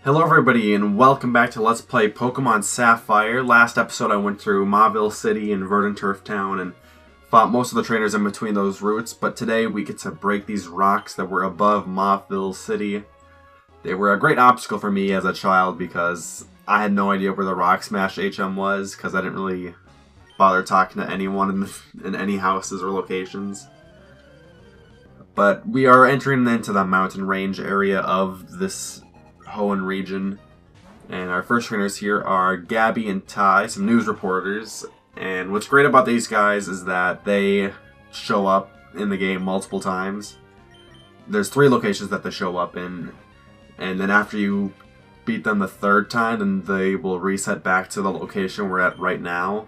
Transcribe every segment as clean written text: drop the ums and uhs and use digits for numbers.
Hello everybody and welcome back to Let's Play Pokemon Sapphire. Last episode I went through Mauville City and Verdant Turf Town and fought most of the trainers in between those routes, but today we get to break these rocks that were above Mauville City. They were a great obstacle for me as a child because I had no idea where the Rock Smash HM was because I didn't really bother talking to anyone in any houses or locations. But we are entering into the mountain range area of this Hoenn region, and our first trainers here are Gabby and Ty, some news reporters. And what's great about these guys is that they show up in the game multiple times. There's 3 locations that they show up in, and then after you beat them the 3rd time, then they will reset back to the location we're at right now.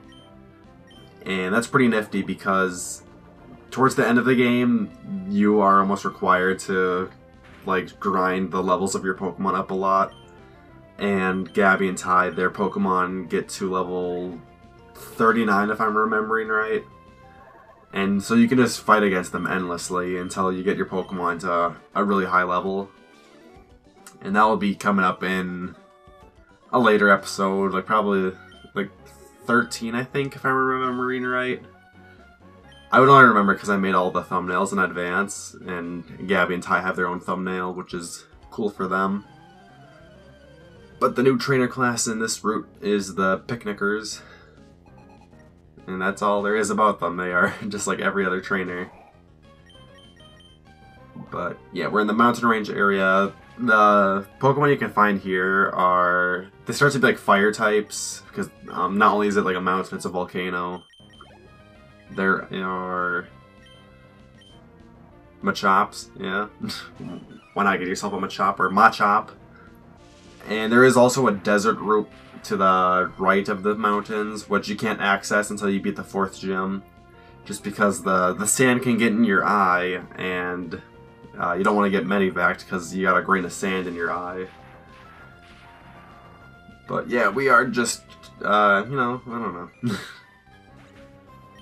And that's pretty nifty because towards the end of the game, you are almost required to grind the levels of your Pokemon up a lot. And Gabby and Ty, their Pokemon get to level 39 if I'm remembering right. And so you can just fight against them endlessly until you get your Pokemon to a really high level. And that will be coming up in a later episode, probably 13 I think if I'm remembering right. I would only remember because I made all the thumbnails in advance, and Gabby and Ty have their own thumbnail, which is cool for them. But the new trainer class in this route is the Picnickers, and that's all there is about them. They are just like every other trainer. But yeah, we're in the mountain range area. The Pokemon you can find here are... they start to be like fire types, because not only is it like a mountain, it's a volcano. There are Machops, yeah. Why not get yourself a Machop or Machop? And there is also a desert route to the right of the mountains, which you can't access until you beat the 4th gym. Just because the sand can get in your eye, and you don't want to get medevaced because you got a grain of sand in your eye. But yeah, we are just, I don't know.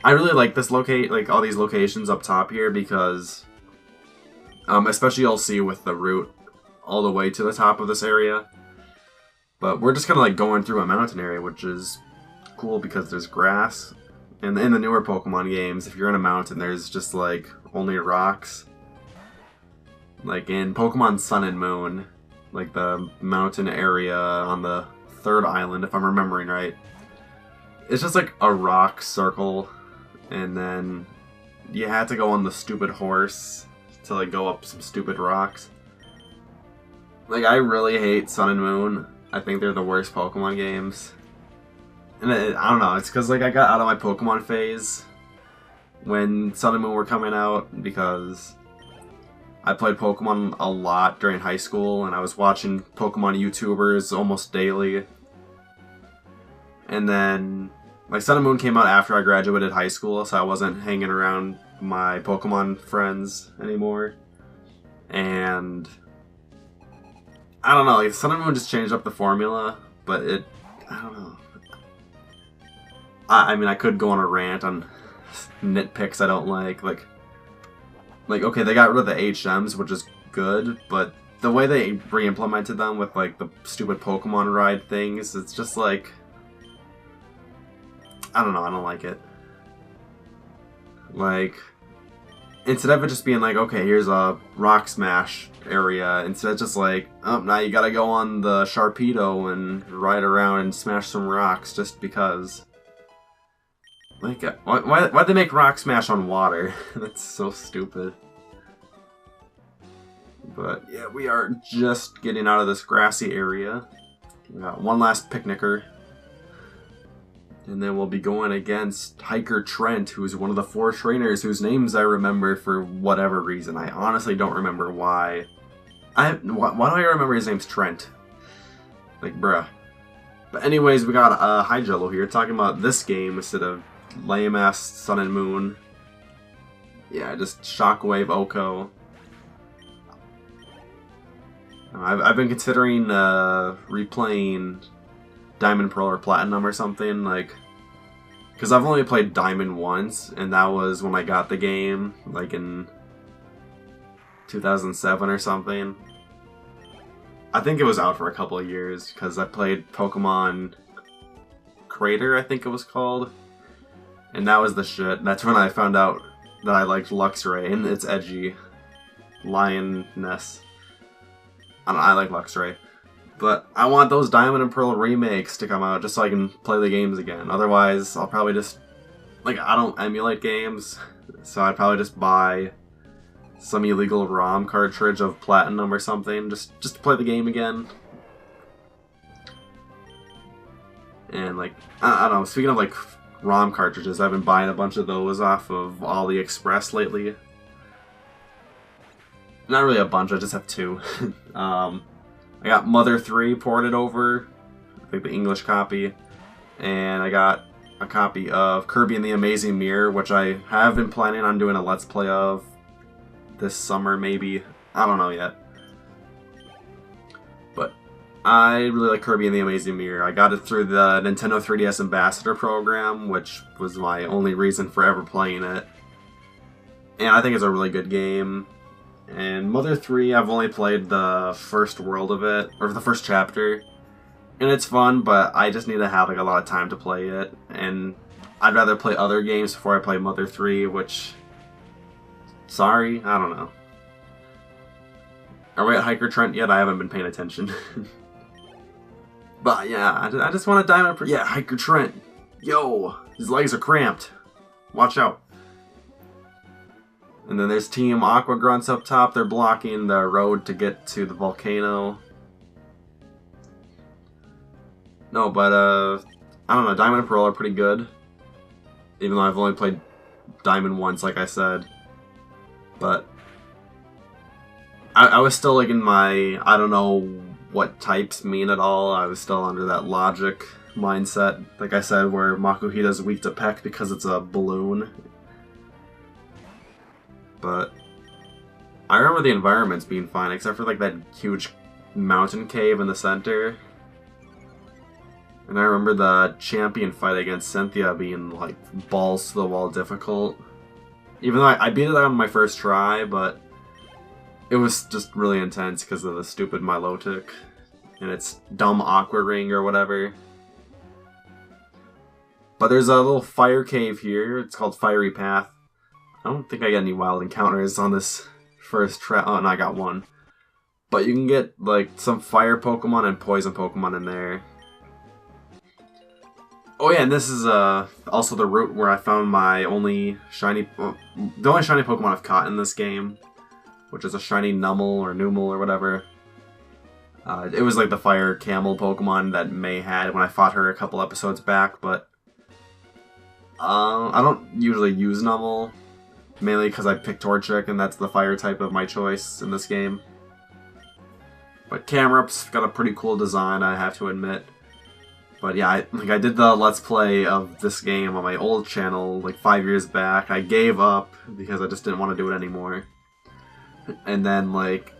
I really like this all these locations up top here because, especially you'll see with the route all the way to the top of this area. But we're just kind of going through a mountain area, which is cool because there's grass. And in the newer Pokemon games, if you're in a mountain, there's just only rocks. Like in Pokemon Sun and Moon, the mountain area on the 3rd island, if I'm remembering right, it's just a rock circle. And then you had to go on the stupid horse to go up some stupid rocks. I really hate Sun and Moon. I think they're the worst Pokemon games. And I don't know, it's because I got out of my Pokemon phase when Sun and Moon were coming out, because I played Pokemon a lot during high school and I was watching Pokemon YouTubers almost daily. And then Sun and Moon came out after I graduated high school, so I wasn't hanging around my Pokemon friends anymore. And I don't know, Sun and Moon just changed up the formula, but I don't know. I mean, I could go on a rant on nitpicks I don't like. Okay, they got rid of the HMs, which is good, but the way they re-implemented them with the stupid Pokemon ride things, it's just I don't know, I don't like it. Instead of it just being okay, here's a Rock Smash area, instead of just oh, now you gotta go on the Sharpedo and ride around and smash some rocks just because. Why'd they make Rock Smash on water? That's so stupid. But yeah, we are just getting out of this grassy area. We got one last Picnicker. And then we'll be going against Hiker Trent, who's one of the 4 trainers whose names I remember for whatever reason. I honestly don't remember why. Why do I remember his name's Trent? Bruh. But anyways, we got Hyjello here talking about this game instead of lame-ass Sun and Moon. Yeah, just Shockwave Oko. I've been considering replaying Diamond, Pearl, or Platinum or something, because I've only played Diamond once, and that was when I got the game, in 2007 or something. I think it was out for a couple of years because I played Pokemon Crater, I think it was called, and that was the shit. That's when I found out that I liked Luxray and its edgy lioness. I like Luxray. But I want those Diamond and Pearl remakes to come out just so I can play the games again. Otherwise, I'll probably just... Like, I don't emulate games, so I'd probably just buy some illegal ROM cartridge of Platinum or something, just to play the game again. And, like, I don't know, speaking of, like, ROM cartridges, I've been buying a bunch of those off of AliExpress lately. Not really a bunch, I just have two. I got Mother 3 ported over, I think the English copy, and I got a copy of Kirby and the Amazing Mirror, which I have been planning on doing a Let's Play of this summer, maybe. I don't know yet. But I really like Kirby and the Amazing Mirror. I got it through the Nintendo 3DS Ambassador program, which was my only reason for ever playing it. And I think it's a really good game. And Mother 3, I've only played the first world of it, or the first chapter. And it's fun, but I just need to have like a lot of time to play it. And I'd rather play other games before I play Mother 3, which... Sorry, I don't know. Are we at Hiker Trent yet? I haven't been paying attention. But yeah, I just want a Diamond... Yeah, Hiker Trent. Yo, his legs are cramped. Watch out. And then there's Team Aqua Grunts up top. They're blocking the road to get to the volcano. No, but, I don't know. Diamond and Pearl are pretty good. Even though I've only played Diamond once, like I said. But I was still, like, in my... I don't know what types mean at all. I was still under that logic mindset, like I said, where Makuhita's weak to Peck because it's a balloon. But I remember the environments being fine, except for like that huge mountain cave in the center. And I remember the champion fight against Cynthia being like balls to the wall difficult. Even though I beat it on my first try, but it was just really intense because of the stupid Milotic and its dumb Aqua Ring or whatever. But there's a little fire cave here. It's called Fiery Path. I don't think I got any wild encounters on this first trap. Oh, and I got one. But you can get, like, some fire Pokemon and poison Pokemon in there. Oh yeah, and this is also the route where I found my only shiny... the only shiny Pokemon I've caught in this game. Which is a shiny Numel or Numel or whatever. It was like the fire camel Pokemon that May had when I fought her a couple episodes back, but... I don't usually use Numel. Mainly because I picked Torchic, and that's the fire type of my choice in this game. But Camerup's got a pretty cool design, I have to admit. But yeah, I did the Let's Play of this game on my old channel, like 5 years back. I gave up because I just didn't want to do it anymore. And then, like,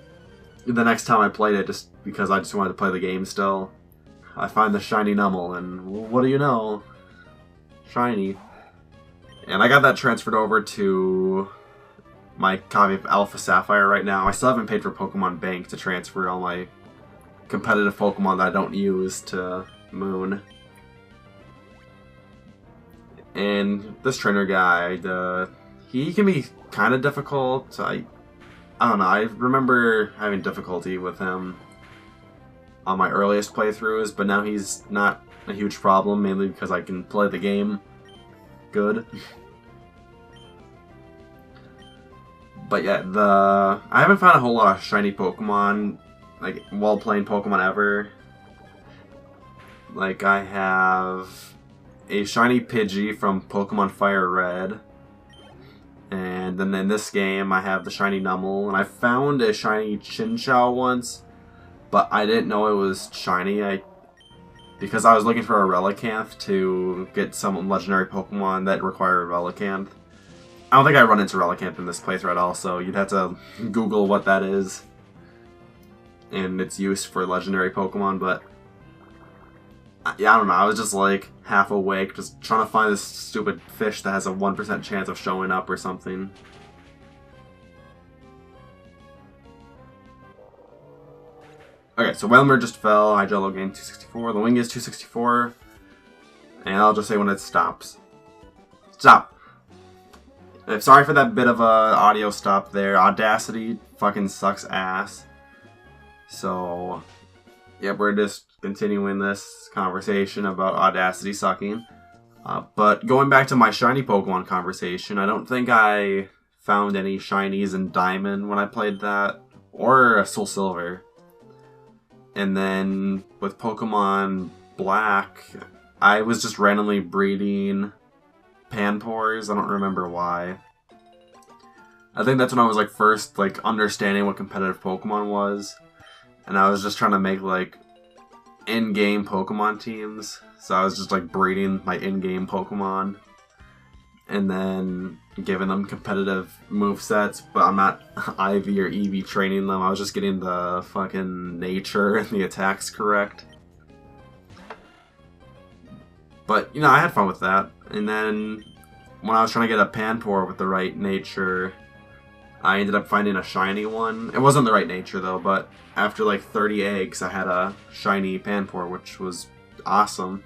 the next time I played it, just because I just wanted to play the game still, I find the shiny Numel, and what do you know? Shiny. And I got that transferred over to my copy of Alpha Sapphire right now. I still haven't paid for Pokemon Bank to transfer all my competitive Pokemon that I don't use to Moon. And this trainer guy, he can be kind of difficult. I don't know, I remember having difficulty with him on my earliest playthroughs, but now he's not a huge problem, mainly because I can play the game good. But yeah, I haven't found a whole lot of shiny Pokemon, like, while playing Pokemon ever. Like, I have a shiny Pidgey from Pokemon Fire Red. And then in this game, I have the shiny Numel. And I found a shiny Chinchou once, but I didn't know it was shiny. Because I was looking for a Relicanth to get some legendary Pokemon that require a Relicanth. I don't think I run into Relicanth in this playthrough at all, so you'd have to Google what that is and its use for legendary Pokemon, but yeah, I don't know, I was just like half awake, just trying to find this stupid fish that has a 1% chance of showing up or something. Okay, so Whalmer just fell. Hydrello gained 264. The wing is 264. And I'll just say when it stops. Stop. Sorry for that bit of a audio stop there. Audacity fucking sucks ass. So, yeah, we're just continuing this conversation about Audacity sucking. But going back to my shiny Pokemon conversation, I don't think I found any shinies in Diamond when I played that, or Soul Silver. And then with Pokemon Black, I was just randomly breeding Panpors. I don't remember why. I think that's when I was like first like understanding what competitive Pokemon was, and I was just trying to make like in-game Pokemon teams. So I was just like breeding my in-game Pokemon and then giving them competitive movesets, but I'm not IV or EV training them. I was just getting the fucking nature and the attacks correct. But, you know, I had fun with that. And then when I was trying to get a Panpour with the right nature, I ended up finding a shiny one. It wasn't the right nature though, but after like 30 eggs, I had a shiny Panpour, which was awesome.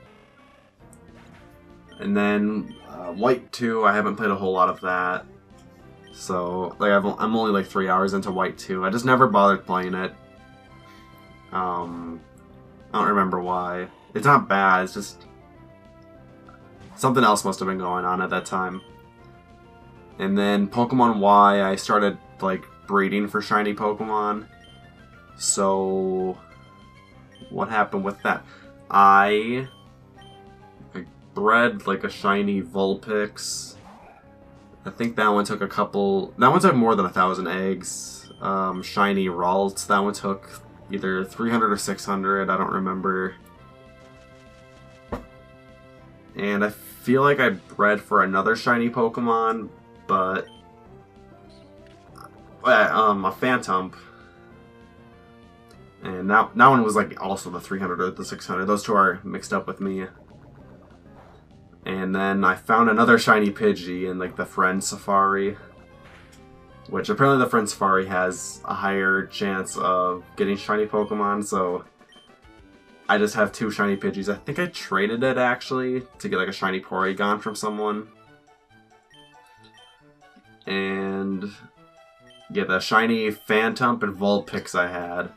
And then White 2, I haven't played a whole lot of that. So, like, I'm only like 3 hours into White 2. I just never bothered playing it. I don't remember why. It's not bad, it's just something else must have been going on at that time. And then Pokemon Y, I started like breeding for shiny Pokemon. So what happened with that? I bred like a shiny Vulpix. I think that one took a couple. That one took more than 1,000 eggs. Shiny Ralt. That one took either 300 or 600. I don't remember. And I feel like I bred for another shiny Pokemon, but a Phantom. And that one was like also the 300 or the 600. Those two are mixed up with me. And then I found another shiny Pidgey in like the Friend Safari, which apparently the Friend Safari has a higher chance of getting shiny Pokemon, so I just have 2 shiny Pidgeys. I think I traded it actually to get like a shiny Porygon from someone. And yeah, the shiny Phantom and Vulpix I had,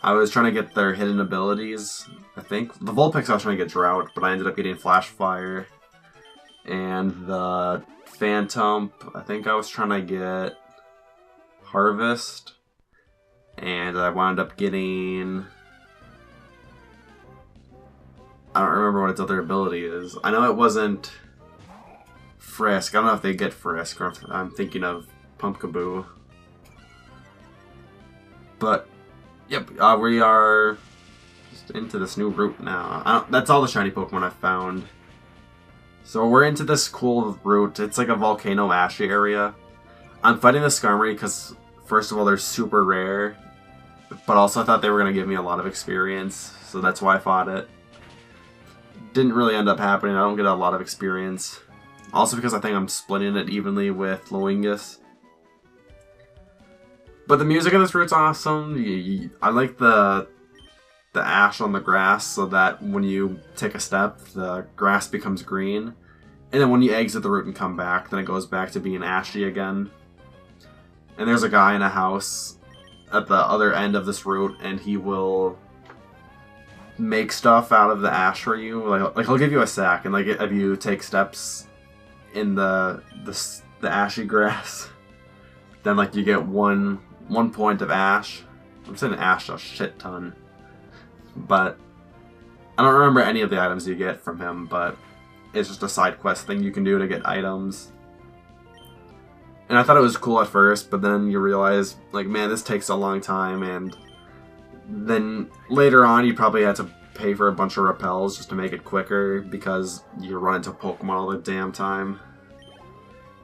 I was trying to get their hidden abilities. I think the Vulpix I was trying to get Drought, but I ended up getting Flash Fire. And the Phantom, I think I was trying to get Harvest, and I wound up getting, I don't remember what its other ability is. I know it wasn't Frisk. I don't know if they get Frisk, or if I'm thinking of Pumpkaboo. But, yep, we are just into this new route now. That's all the shiny Pokemon I've found. So we're into this cool route. It's like a Volcano Ashy area. I'm fighting the Skarmory because, first of all, they're super rare. But also I thought they were going to give me a lot of experience. So that's why I fought it. Didn't really end up happening. I don't get a lot of experience. Also because I think I'm splitting it evenly with Loingus. But the music of this route's awesome. I like the ash on the grass, so that when you take a step, the grass becomes green. And then when you exit the route and come back, then it goes back to being ashy again. And there's a guy in a house at the other end of this route, and he will make stuff out of the ash for you. Like he'll give you a sack, and like if you take steps in the ashy grass, then like you get one point of ash. I'm saying ash a shit ton. But I don't remember any of the items you get from him, but it's just a side quest thing you can do to get items. And I thought it was cool at first, but then you realize, like, man, this takes a long time, and then later on you probably had to pay for a bunch of repels just to make it quicker, because you run into Pokemon all the damn time.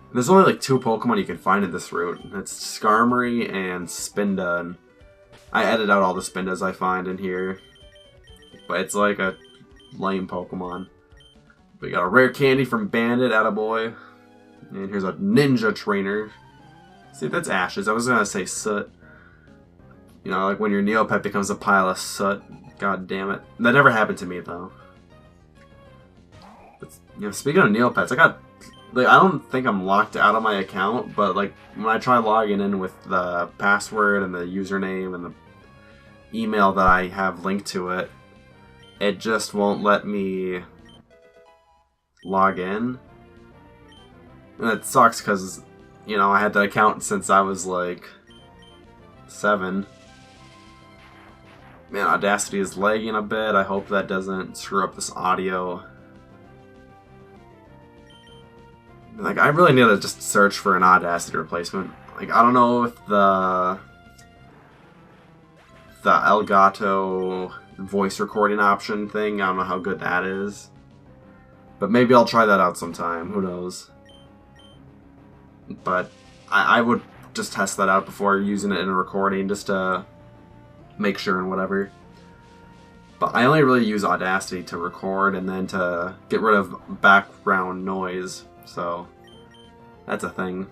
And there's only like 2 Pokemon you can find in this route. It's Skarmory and Spinda, and I edit out all the Spindas I find in here. But it's like a lame Pokemon. We got a rare candy from Bandit, attaboy. And here's a Ninja Trainer. See, that's Ashes. I was gonna say Soot. You know, like when your Neopet becomes a pile of soot. God damn it. That never happened to me, though. But, you know, speaking of Neopets, I got... Like, I don't think I'm locked out of my account, but, like, when I try logging in with the password and the username and the email that I have linked to it, it just won't let me log in. And it sucks because, you know, I had that account since I was, like, 7. Man, Audacity is lagging a bit. I hope that doesn't screw up this audio. Like, I really need to just search for an Audacity replacement. Like, I don't know if the Elgato voice recording option thing, I don't know how good that is. But maybe I'll try that out sometime. Who knows? But I would just test that out before using it in a recording, just to make sure and whatever. But I only really use Audacity to record and then to get rid of background noise, so that's a thing.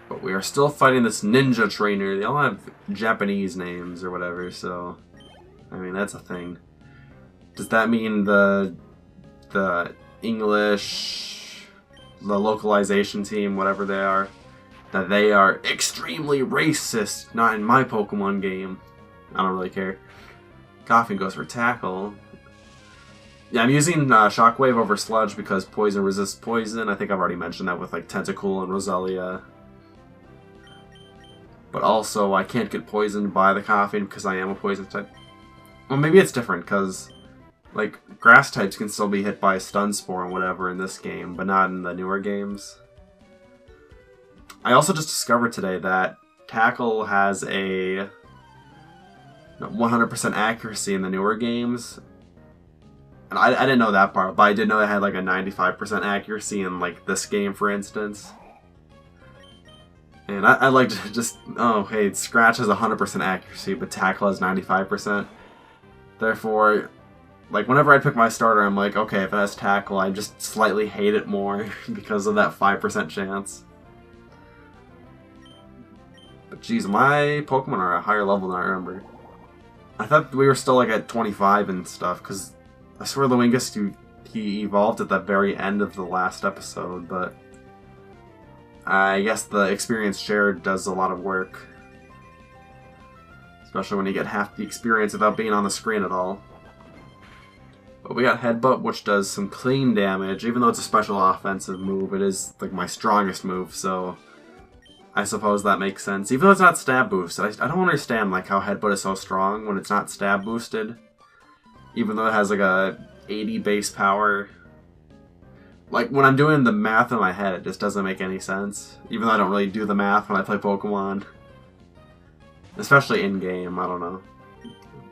But we are still fighting this ninja trainer. They all have Japanese names or whatever, so I mean, that's a thing. Does that mean the English, the localization team, whatever they are, that they are extremely racist? Not in my Pokemon game. I don't really care. Coughing goes for tackle. Yeah, I'm using Shockwave over Sludge because poison resists poison. I think I've already mentioned that with like Tentacool and Roselia. But also, I can't get poisoned by the Coughing because I am a poison type. Well, maybe it's different because, like, grass types can still be hit by Stun Spore and whatever in this game, but not in the newer games. I also just discovered today that Tackle has a 100% accuracy in the newer games. And I didn't know that part, but I did know it had like a 95% accuracy in like this game, for instance. And I like to just, oh hey, Scratch has 100% accuracy, but Tackle has 95%. Therefore, like whenever I pick my starter, I'm like, okay, if it has Tackle, I just slightly hate it more because of that 5% chance. But geez, my Pokemon are a higher level than I remember. I thought we were still like at 25 and stuff, because I swear Luingus, he evolved at the very end of the last episode, but I guess the experience shared does a lot of work. Especially when you get half the experience without being on the screen at all. But we got Headbutt, which does some clean damage. Even though it's a special offensive move, it is like my strongest move, so I suppose that makes sense. Even though it's not stab boosted, I don't understand like how Headbutt is so strong when it's not stab boosted. Even though it has like a 80 base power. Like when I'm doing the math in my head, it just doesn't make any sense. Even though I don't really do the math when I play Pokemon. Especially in game, I don't know.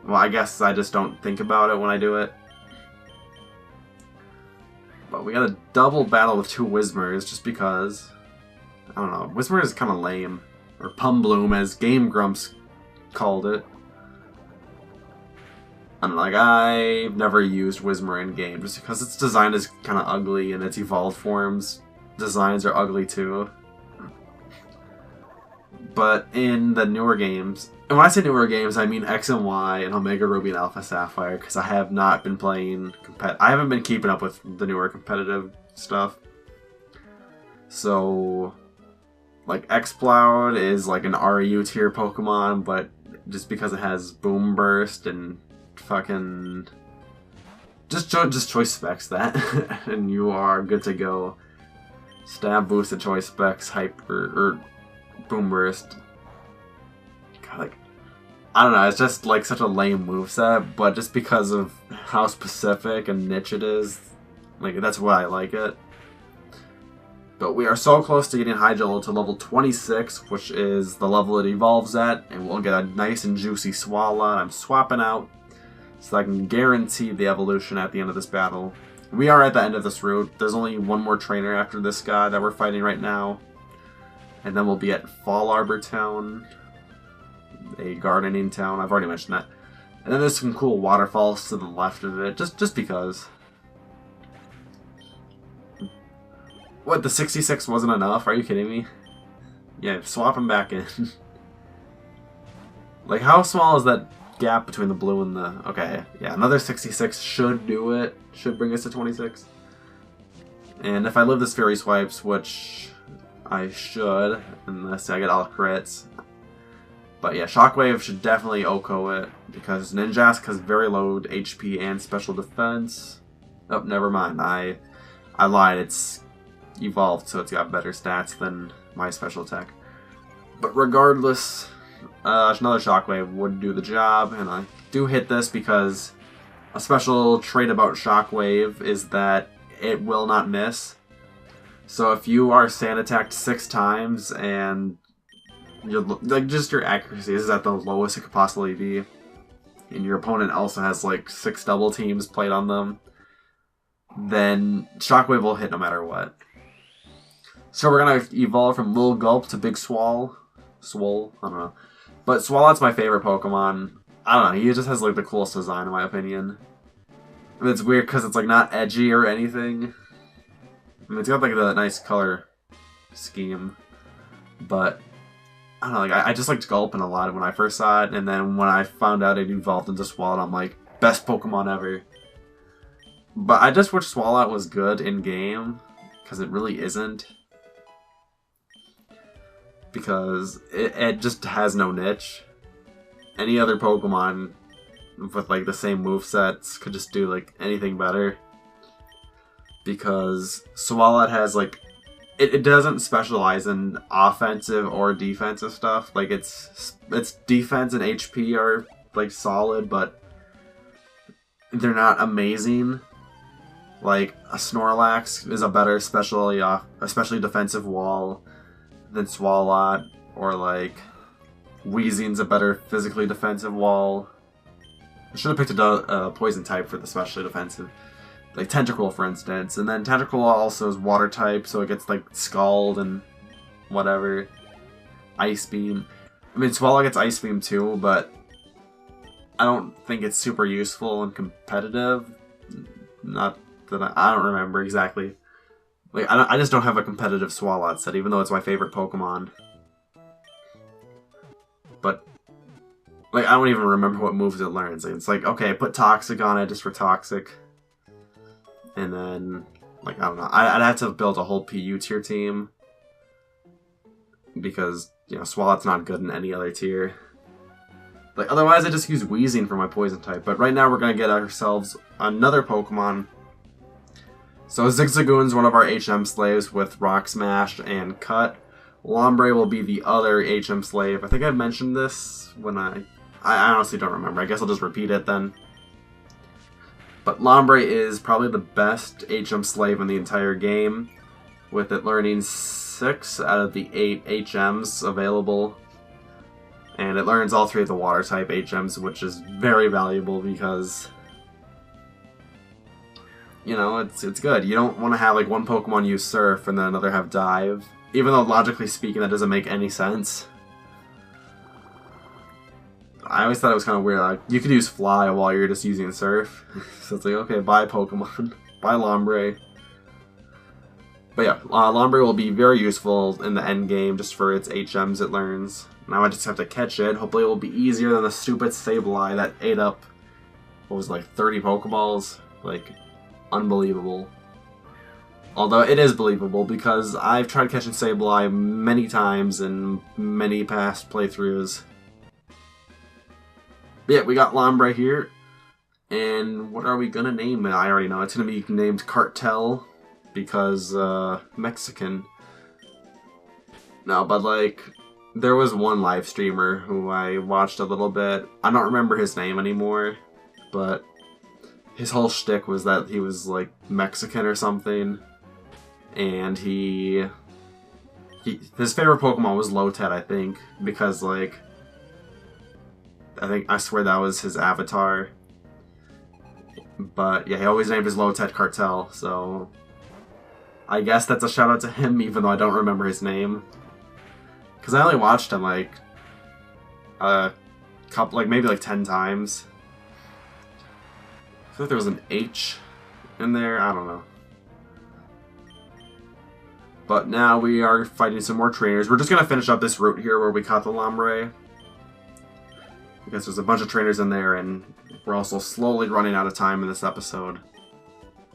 Well, I guess I just don't think about it when I do it. But we got a double battle with 2 Whismurs just because. I don't know. Whismur is kind of lame. Or Pumbloom, as Game Grumps called it. I don't know, like, I've never used Whismur in game just because its design is kind of ugly and its evolved forms designs are ugly too. But in the newer games, and when I say newer games, I mean X and Y and Omega Ruby and Alpha Sapphire, because I have not been playing I haven't been keeping up with the newer competitive stuff. So, like, Exploud is like an RU tier Pokemon, but just because it has Boom Burst and fucking just choice specs that and you are good to go. Stab boosted choice specs, hyper or Boom Burst. God, like, I don't know, it's just like such a lame moveset, but just because of how specific and niche it is, like, that's why I like it. But we are so close to getting Hydro to level 26, which is the level it evolves at, and we'll get a nice and juicy Swallow. I'm swapping out so I can guarantee the evolution at the end of this battle. We are at the end of this route. There's only one more trainer after this guy that we're fighting right now. And then we'll be at Fall Arbor Town, a gardening town. I've already mentioned that. And then there's some cool waterfalls to the left of it, just because. What, the 66 wasn't enough? Are you kidding me? Yeah, swap him back in. Like, how small is that gap between the blue and the... Okay, yeah, another 66 should do it. Should bring us to 26. And if I live this Fairy Swipes, which I should, unless I get all crits. But yeah, Shockwave should definitely OHKO it, because Ninjask has very low HP and special defense. Oh, never mind. I lied. It's evolved, so it's got better stats than my special attack. But regardless, another Shockwave would do the job, and I do hit this because a special trait about Shockwave is that it will not miss. So if you are sand attacked 6 times and like just your accuracy is at the lowest it could possibly be, and your opponent also has like 6 double teams played on them, then Shockwave will hit no matter what. So we're gonna evolve from Lil Gulp to Big Swole, I don't know. But Swalot's my favorite Pokemon. I don't know, he just has like the coolest design in my opinion. And it's weird because it's like not edgy or anything. I mean, it's got like the nice color scheme, but I don't know, like I just liked Gulpin a lot when I first saw it, and then when I found out it evolved into Swalot, I'm like, best Pokemon ever. But I just wish Swalot was good in game, because it really isn't. Because it just has no niche. Any other Pokemon with like the same movesets could just do like anything better. Because Swalot has like, it doesn't specialize in offensive or defensive stuff. Like its defense and HP are like solid, but they're not amazing. Like a Snorlax is a better especially defensive wall than Swalot, or like Weezing's a better physically defensive wall. I should have picked a poison type for the specially defensive. Like Tentacruel, for instance. And then Tentacruel also is water type, so it gets like Scald and whatever. Ice Beam. I mean, Swallow gets Ice Beam too, but I don't think it's super useful and competitive. Not that I don't remember exactly. Like I just don't have a competitive Swalot set, even though it's my favorite Pokemon. But like I don't even remember what moves it learns. Like, it's like, okay, put Toxic on it just for Toxic. And then, like, I don't know. I'd have to build a whole PU tier team. Because, you know, Swalot's not good in any other tier. Like, otherwise I just use Weezing for my poison type. But right now we're going to get ourselves another Pokemon. So Zigzagoon's one of our HM slaves with Rock Smash and Cut. Lombre will be the other HM slave. I think I mentioned this when I honestly don't remember. I guess I'll just repeat it then. But Lombre is probably the best HM slave in the entire game, with it learning 6 out of the 8 HMs available. And it learns all 3 of the water type HMs, which is very valuable because, you know, it's good. You don't want to have like one Pokemon use Surf and then another have Dive. Even though logically speaking that doesn't make any sense. I always thought it was kind of weird. Like, you could use Fly while you're just using Surf. So it's like, okay, bye Pokemon. Bye Lombre. But yeah, Lombre will be very useful in the end game just for its HMs it learns. Now I just have to catch it. Hopefully it will be easier than the stupid Sableye that ate up, what was it, like 30 Pokeballs? Like, unbelievable. Although it is believable because I've tried catching Sableye many times in many past playthroughs. But yeah, we got Lombre here. And what are we gonna name it? I already know. It's gonna be named Cartel because Mexican. No, but like there was one live streamer who I watched a little bit. I don't remember his name anymore, but his whole shtick was that he was like Mexican or something. And his favorite Pokemon was Lotet, I think, because like I swear that was his avatar. But yeah, he always named his Lotet Cartel, so I guess that's a shout out to him, even though I don't remember his name. Because I only watched him like a couple, like maybe like 10 times. I feel like there was an H in there, I don't know. But now we are fighting some more trainers. We're just going to finish up this route here where we caught the Lombre. because there's a bunch of trainers in there, and we're also slowly running out of time in this episode.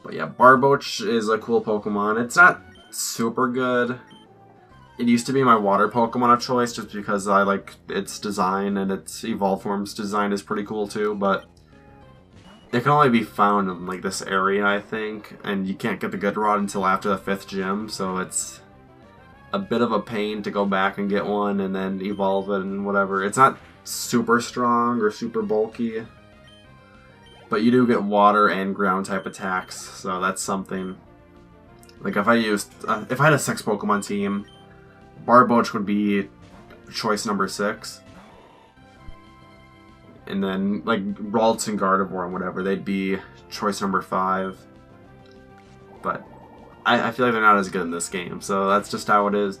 But yeah, Barboach is a cool Pokemon. It's not super good. It used to be my water Pokemon of choice just because I like its design, and its Evolve Form's design is pretty cool too, but it can only be found in like this area, I think, and you can't get the good rod until after the 5th gym, so it's a bit of a pain to go back and get one and then evolve it and whatever. It's not super strong or super bulky, but you do get water and ground type attacks, so that's something. Like if I had a 6 Pokemon team, Barboach would be choice number 6. And then, like, Ralts and Gardevoir and whatever, they'd be choice number 5. But I feel like they're not as good in this game, so that's just how it is.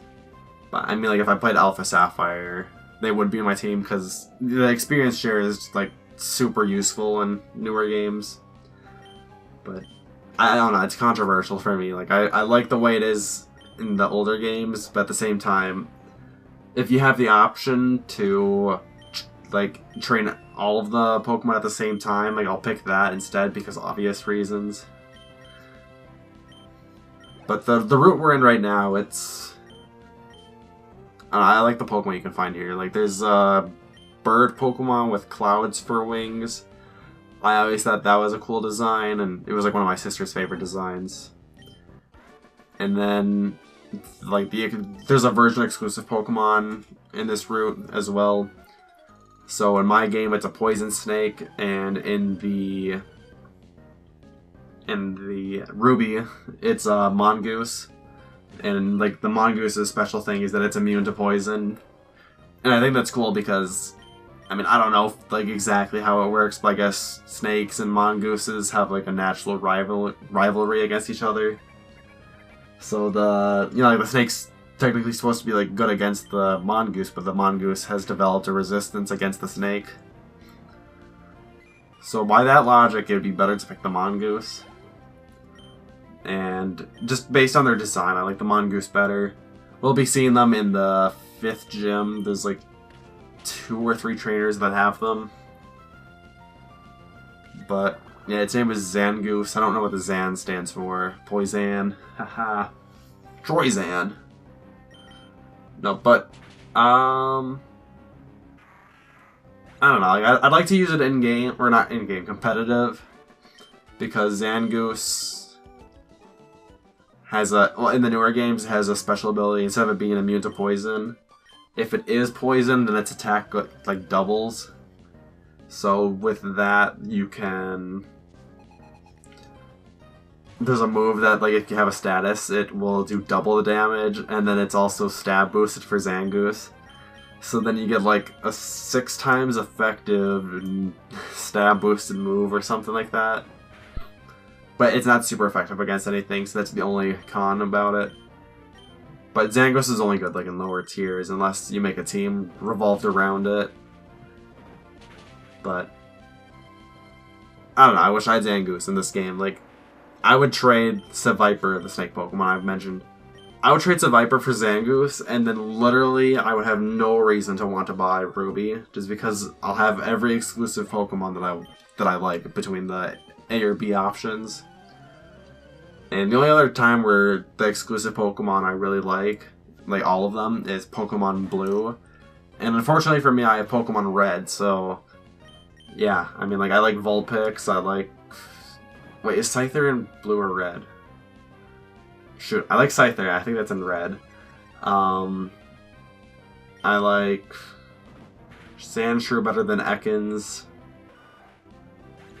But I mean, like, if I played Alpha Sapphire, they would be my team, because the experience share is, like, super useful in newer games. But I don't know, it's controversial for me. Like, I like the way it is in the older games, but at the same time, if you have the option to like train all of the Pokemon at the same time, like I'll pick that instead because of obvious reasons. But the route we're in right now, it's I like the Pokemon you can find here. Like there's a bird Pokemon with clouds for wings. I always thought that was a cool design, and it was like one of my sister's favorite designs. And then like there's a version exclusive Pokemon in this route as well. So in my game it's a poison snake, and in the Ruby it's a mongoose. And like the mongoose's special thing is that it's immune to poison. And I think that's cool because I mean, I don't know like exactly how it works, but I guess snakes and mongooses have like a natural rivalry against each other. So like the snake's technically supposed to be like good against the mongoose, but the mongoose has developed a resistance against the snake. So by that logic, it would be better to pick the mongoose. And just based on their design, I like the mongoose better. We'll be seeing them in the 5th gym. There's like 2 or 3 trainers that have them. But yeah, its name is Zangoose. I don't know what the Zan stands for. Poison. Haha. Troyzan. No, but I don't know. Like, I'd like to use it in game, or not in game, competitive, because Zangoose has in the newer games it has a special ability. Instead of it being immune to poison, if it is poisoned, then its attack like doubles. So with that, you can. There's a move that, like, if you have a status, it will do double the damage, and then it's also stab boosted for Zangoose. So then you get, like, a 6 times effective stab boosted move or something like that. But it's not super effective against anything, so that's the only con about it. But Zangoose is only good, like, in lower tiers, unless you make a team revolved around it. But I don't know, I wish I had Zangoose in this game. Like, I would trade Seviper, the snake Pokemon I've mentioned. I would trade Seviper for Zangoose, and then literally I would have no reason to want to buy Ruby, just because I'll have every exclusive Pokemon that I like between the A or B options. And the only other time where the exclusive Pokemon I really like all of them, is Pokemon Blue. And unfortunately for me, I have Pokemon Red, so yeah, I mean, like, I like Vulpix, I like... Wait, is Scyther in blue or red? Shoot, I like Scyther. I think that's in red. I like Sandshrew better than Ekans.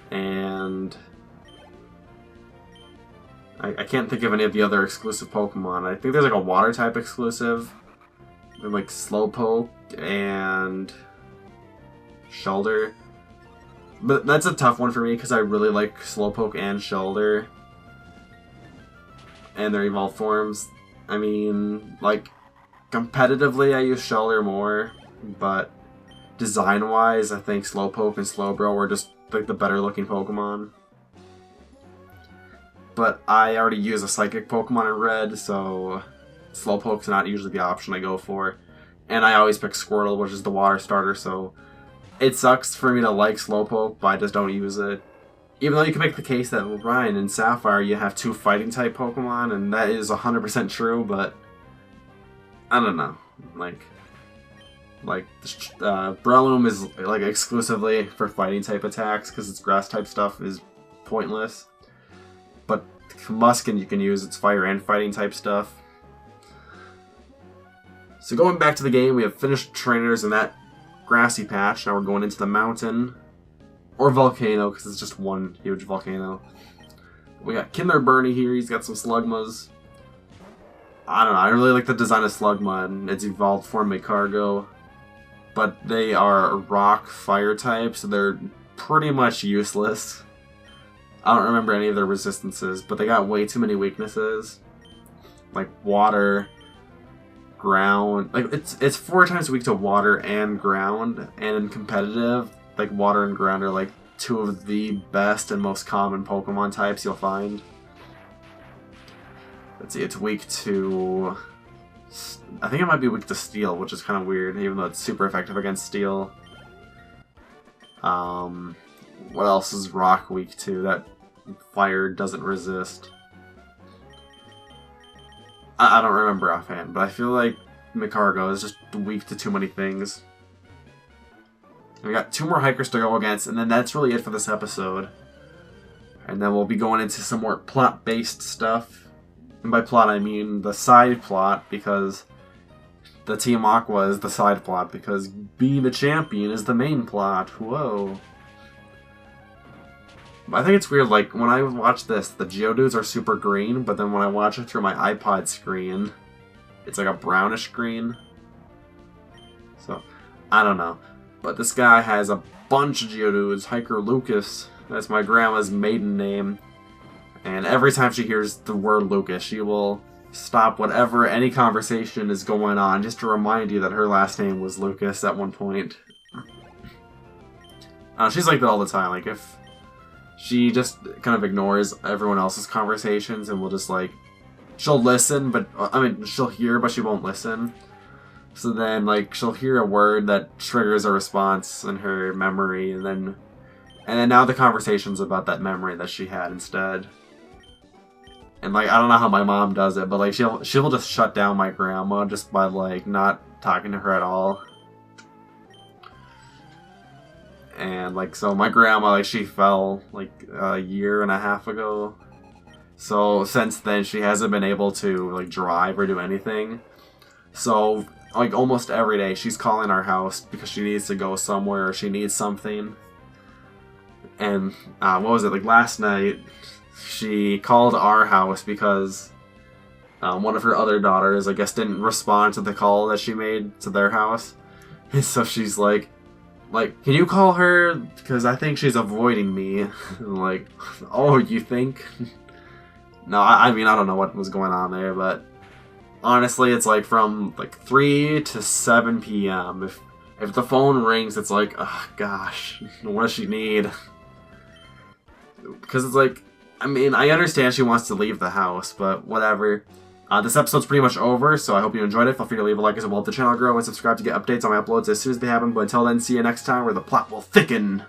And I can't think of any of the other exclusive Pokemon. I think there's like a water type exclusive. They're like Slowpoke and Shellder. But that's a tough one for me because I really like Slowpoke and Shellder. And their evolved forms. I mean, like, competitively I use Shellder more, but design-wise I think Slowpoke and Slowbro were just like the better looking Pokemon. But I already use a Psychic Pokemon in Red, so Slowpoke's not usually the option I go for. And I always pick Squirtle, which is the water starter, so it sucks for me to like Slowpoke, but I just don't use it. Even though you can make the case that, well, Ryan, in Sapphire you have 2 fighting-type Pokemon, and that is 100% true, but I don't know. Like Breloom is like exclusively for fighting-type attacks, because its grass-type stuff is pointless. But Muskin you can use its fire and fighting-type stuff. So going back to the game, we have finished trainers in that grassy patch. Now we're going into the mountain. Or volcano, because it's just one huge volcano. We got Kinder Bernie here. He's got some Slugmas. I don't know. I really like the design of Slugma and its evolved form Magcargo. But they are rock fire types, so they're pretty much useless. I don't remember any of their resistances, but they got way too many weaknesses. Like water, ground. Like it's 4 times weak to water and ground, and in competitive, like water and ground are like 2 of the best and most common Pokemon types you'll find. Let's see, it's weak to... I think it might be weak to steel, which is kind of weird, even though it's super effective against steel. What else is rock weak to that fire doesn't resist? I don't remember offhand, but I feel like Magcargo is just weak to too many things. We got 2 more hikers to go against, and then that's really it for this episode. And then we'll be going into some more plot-based stuff. And by plot, I mean the side plot, because the Team Aqua is the side plot, because being the champion is the main plot. Whoa. I think it's weird, like, when I watch this, the Geodudes are super green, but then when I watch it through my iPod screen, it's like a brownish green. So, I don't know. But this guy has a bunch of Geodudes. Hiker Lucas. That's my grandma's maiden name. And every time she hears the word Lucas, she will stop whatever, any conversation is going on, just to remind you that her last name was Lucas at one point. She's like that all the time. Like, if she just kind of ignores everyone else's conversations and will just, like, she'll listen, but, I mean, she'll hear, but she won't listen. So then, like, she'll hear a word that triggers a response in her memory, and then now the conversation's about that memory that she had instead. And, like, I don't know how my mom does it, but, like, she'll just shut down my grandma just by, like, not talking to her at all. And, like, so my grandma, like, she fell, like, a year and a half ago. So since then, she hasn't been able to, like, drive or do anything. So, like, almost every day, she's calling our house because she needs to go somewhere or she needs something. And, what was it, like, last night, she called our house because one of her other daughters, I guess, didn't respond to the call that she made to their house. And so she's like, can you call her? Because I think she's avoiding me. I'm like, oh, you think? No, I mean, I don't know what was going on there, but honestly, it's like from like 3 to 7 p.m. If the phone rings, it's like, oh gosh, what does she need? Because it's like, I mean, I understand she wants to leave the house, but whatever. This episode's pretty much over, so I hope you enjoyed it. Feel free to leave a like as it will help the channel grow, and subscribe to get updates on my uploads as soon as they happen. But until then, see you next time where the plot will thicken.